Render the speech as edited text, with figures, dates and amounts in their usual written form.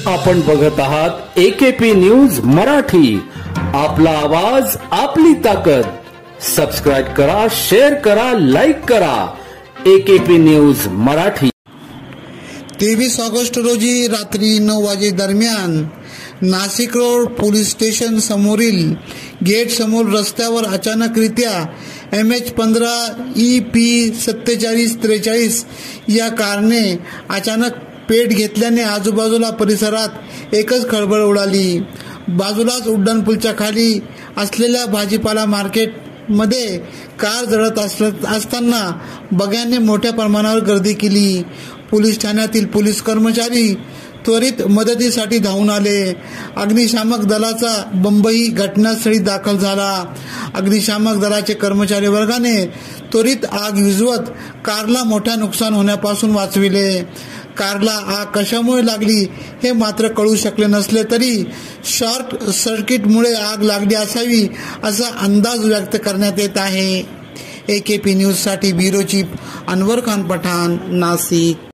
आपण बघत आहात एकेपी न्यूज मराठी, आपला आवाज आपली ताकद। सबस्क्राइब करा, शेअर करा, लाईक करा। AKP news Marathi. 23 ऑगस्ट रोजी रात्री 9 वाजे दरम्यान नाशिक रोड पोलीस स्टेशन समोरील गेट समोर रस्त्यावर अचानकरित्या MH15 EP 4743 या कारने अचानक पेट घेतल्याने आजूबाजूला परिसरात एकच खळबळ उडाली। बाजूलाच उड्डाणपूलच्या खाली असलेल्या भाजीपाला मार्केटमध्ये कार जळत असताना बघ्यांनी मोठ्या प्रमाणावर गर्दी केली। पोलीस ठाण्यातील पोलीस कर्मचारी त्वरित मदतीसाठी धावून आले। अग्निशामक दलाचा बंबही घटनास्थळी दाखल झाला। अग्निशामक दलाचे कर्मचारी वर्गाने त्वरित आग विझवत कारला मोठ्या नुकसान होण्यापासून वाचविले। कारला आग कशामुळे लागली हे मात्र कळू शकले नसले तरी शॉर्ट सर्किटमुळे आग लागली असावी असा अंदाज व्यक्त करण्यात येत आहे। एकेपी न्यूज साठी ब्युरो चीफ अनवर खान पठाण, नाशिक।